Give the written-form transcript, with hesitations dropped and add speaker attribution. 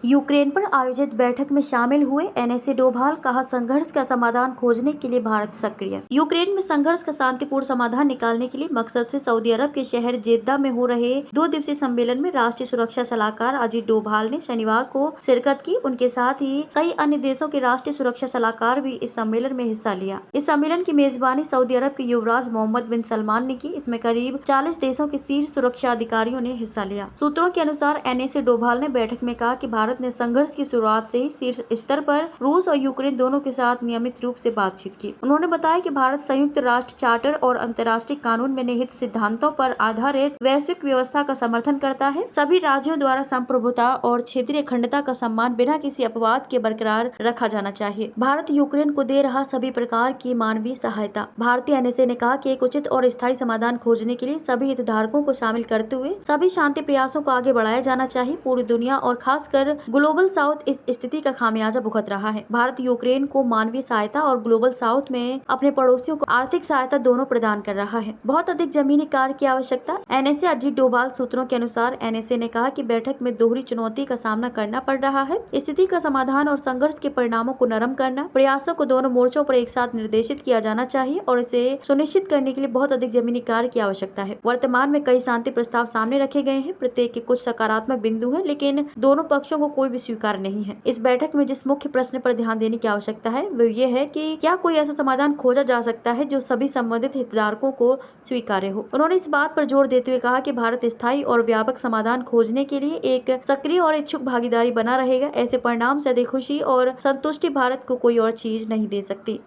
Speaker 1: Ukraine पर आयोजित बैठक में शामिल हुए एनएसए डोभाल, कहा संघर्ष का समाधान खोजने के लिए भारत सक्रिय। यूक्रेन में संघर्ष का शांतिपूर्ण समाधान निकालने के लिए मकसद से सऊदी अरब के शहर जेद्दा में हो रहे 2 दिवसीय सम्मेलन में राष्ट्रीय सुरक्षा सलाहकार अजीत डोभाल ने शनिवार को शिरकत की। उनके साथ ही कई अन्य देशों के राष्ट्रीय सुरक्षा सलाहकार भी इस सम्मेलन में हिस्सा लिया। इस सम्मेलन की मेजबानी सऊदी अरब के युवराज मोहम्मद बिन सलमान ने की। इसमें करीब 40 देशों के शीर्ष सुरक्षा अधिकारियों ने हिस्सा लिया। सूत्रों के अनुसार एनएसए डोभाल ने बैठक में कहा कि भारत ने संघर्ष की शुरुआत से ही शीर्ष स्तर पर रूस और यूक्रेन दोनों के साथ नियमित रूप से बातचीत की। उन्होंने बताया कि भारत संयुक्त राष्ट्र चार्टर और अंतर्राष्ट्रीय कानून में निहित सिद्धांतों पर आधारित वैश्विक व्यवस्था का समर्थन करता है। सभी राज्यों द्वारा संप्रभुता और क्षेत्रीय अखंडता का सम्मान बिना किसी अपवाद के बरकरार रखा जाना चाहिए। भारत यूक्रेन को दे रहा सभी प्रकार की मानवीय सहायता। भारतीय एनएसए ने कहा कि एक उचित और स्थायी समाधान खोजने के लिए सभी हितधारकों को शामिल करते हुए सभी शांति प्रयासों को आगे बढ़ाया जाना चाहिए। पूरी दुनिया और खासकर ग्लोबल साउथ इस स्थिति का खामियाजा भुगत रहा है। भारत यूक्रेन को मानवीय सहायता और ग्लोबल साउथ में अपने पड़ोसियों को आर्थिक सहायता दोनों प्रदान कर रहा है। बहुत अधिक जमीनी कार्य की आवश्यकता। एनएसए अजीत डोभाल सूत्रों के अनुसार एनएसए ने कहा कि बैठक में दोहरी चुनौती का सामना करना पड़ रहा है। स्थिति का समाधान और संघर्ष के परिणामों को नरम करना, प्रयासों को दोनों मोर्चों पर एक साथ निर्देशित किया जाना चाहिए और इसे सुनिश्चित करने के लिए बहुत अधिक जमीनी कार्य की आवश्यकता है। वर्तमान में कई शांति प्रस्ताव सामने रखे गए हैं। प्रत्येक के कुछ सकारात्मक बिंदु हैं, लेकिन दोनों पक्षों को कोई भी स्वीकार नहीं है। इस बैठक में जिस मुख्य प्रश्न पर ध्यान देने की आवश्यकता है वो ये है कि क्या कोई ऐसा समाधान खोजा जा सकता है जो सभी संबंधित हितधारकों को स्वीकार्य हो। उन्होंने इस बात पर जोर देते हुए कहा कि भारत स्थायी और व्यापक समाधान खोजने के लिए एक सक्रिय और इच्छुक भागीदारी बना रहेगा। ऐसे परिणाम से अधिक खुशी और संतुष्टि भारत को कोई और चीज नहीं दे सकती।